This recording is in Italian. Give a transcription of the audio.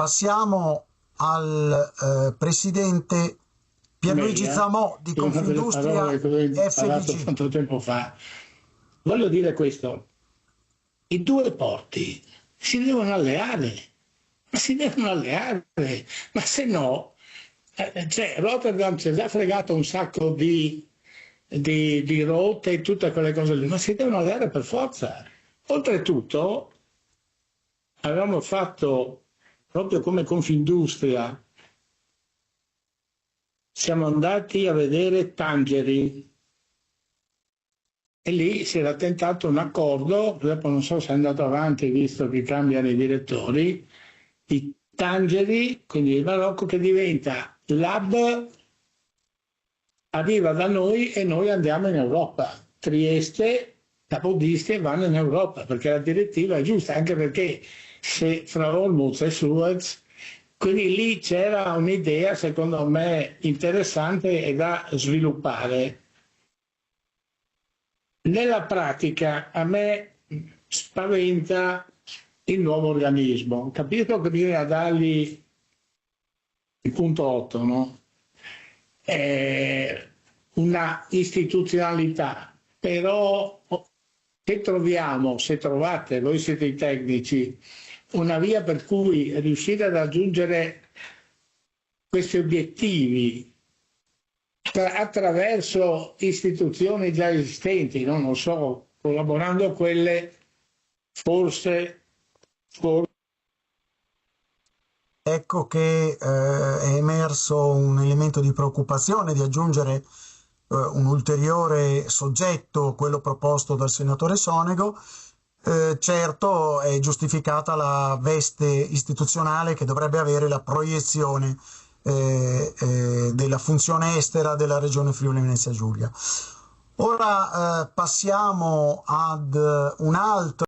Passiamo al presidente Pierluigi Zamò di Confindustria FDG. Tanto tempo fa. Voglio dire questo: i due porti si devono alleare, ma se no, cioè Rotterdam ci ha già fregato un sacco di rotte e tutte quelle cose lì, ma si devono alleare per forza. Oltretutto avevamo fatto, proprio come Confindustria, siamo andati a vedere Tangeri e lì si era tentato un accordo, dopo non so se è andato avanti visto che cambiano i direttori, di Tangeri, quindi il Marocco, che diventa l'hub, arriva da noi e noi andiamo in Europa. Trieste, Capodistria vanno in Europa, perché la direttiva è giusta, anche perché se fra Olmutz e Suez, quindi lì c'era un'idea secondo me interessante e da sviluppare. Nella pratica a me spaventa il nuovo organismo. Ho capito che bisogna dargli il punto 8, no? Una istituzionalità, però se trovate, voi siete i tecnici, una via per cui riuscire a raggiungere questi obiettivi attraverso istituzioni già esistenti, no? Non so, collaborando a quelle, forse. Ecco che è emerso un elemento di preoccupazione di aggiungere un ulteriore soggetto, quello proposto dal senatore Sonego. Certo è giustificata la veste istituzionale che dovrebbe avere la proiezione della funzione estera della regione Friuli Venezia Giulia. Ora passiamo ad un altro